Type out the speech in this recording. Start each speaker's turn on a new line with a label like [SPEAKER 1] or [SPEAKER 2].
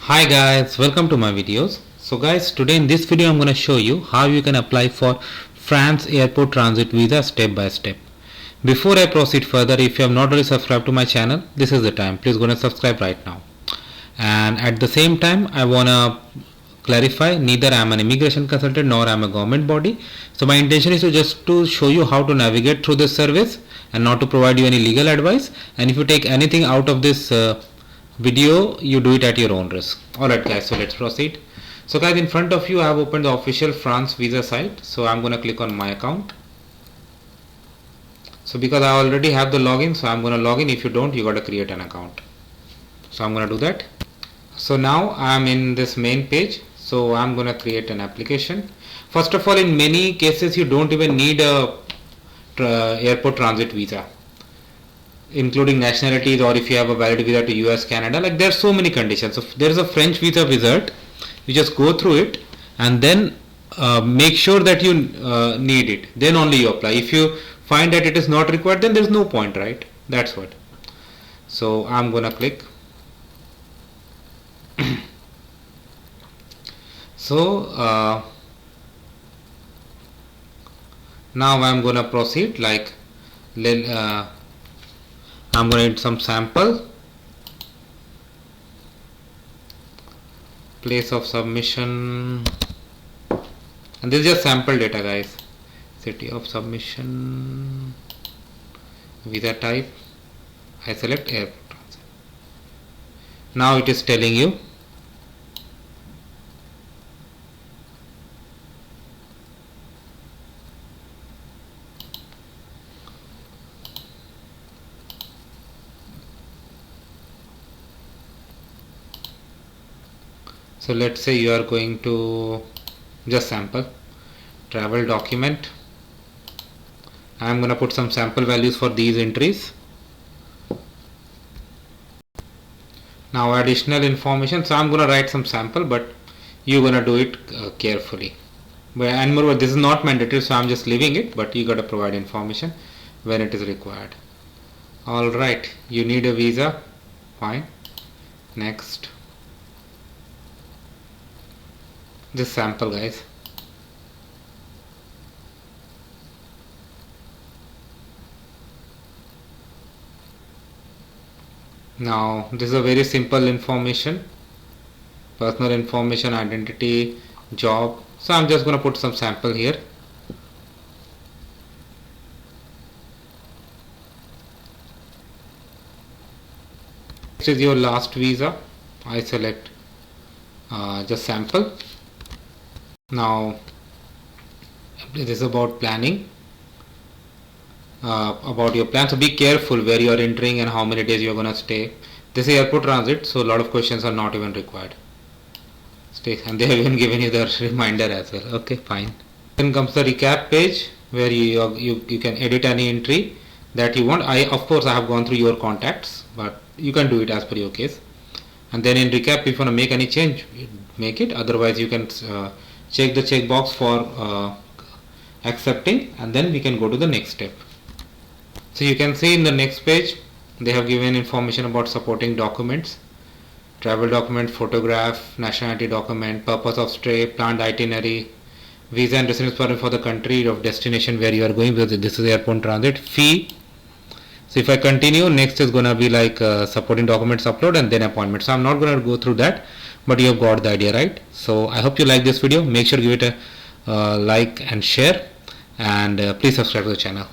[SPEAKER 1] Hi guys, welcome to my videos. So guys, today in this video I'm going to show you how you can apply for France airport transit visa step by step. Before I proceed further, if you have not already subscribed to my channel, this is the time. Please go and subscribe right now. And at the same time, I want to clarify, neither I am an immigration consultant nor I am a government body. So my intention is to show you how to navigate through this service and not to provide you any legal advice. And if you take anything out of this video, you do it at your own risk. Alright guys, so let's proceed. So guys, in front of you I have opened the official France visa site. So I'm going to click on my account. So because I already have the login, so I'm going to log in. If you don't, you got to create an account. So I'm going to do that. So now I'm in this main page. So I'm going to create an application. First of all, in many cases you don't even need a airport transit visa, including nationalities, or if you have a valid visa to US, Canada. Like there are so many conditions. So if there is a French visa wizard, you just go through it and then make sure that you need it. Then only you apply. If you find that it is not required, then there is no point, right? That's what. So I'm gonna click. So now I'm gonna proceed. Like I'm gonna add some sample. Place of submission, and this is just sample data, guys. City of submission, visa type, I select airport. Now it is telling you so let's say you are going to just sample travel document. I'm going to put some sample values for these entries. Now additional information, so I'm going to write some sample, but you're going to do it carefully. And moreover, this is not mandatory, so I'm just leaving it, but you got to provide information when it is required. Alright, you need a visa, fine. Next, this sample, guys. Now this is a very simple information, personal information, identity, job. So I'm just going to put some sample here. This is your last visa. I select just sample. Now this is about planning, about your plan. So be careful where you are entering and how many days you are going to stay. This is airport transit, so a lot of questions are not even required. Stay, and they have even given you the reminder as well. Okay, fine. Then comes the recap page where you can edit any entry that you want. Of course I have gone through your contacts, but you can do it as per your case. And then in recap, if you want to make any change, make it. Otherwise you can check the checkbox for accepting, and then we can go to the next step. So you can see in the next page they have given information about supporting documents, travel document, photograph, nationality document, purpose of stay, planned itinerary, visa and residence permit for the country of destination where you are going, because this is airport transit, fee. So if I continue, next is going to be like supporting documents upload and then appointment. So I'm not going to go through that, but you have got the idea, right? So I hope you like this video. Make sure to give it a like and share, and please subscribe to the channel.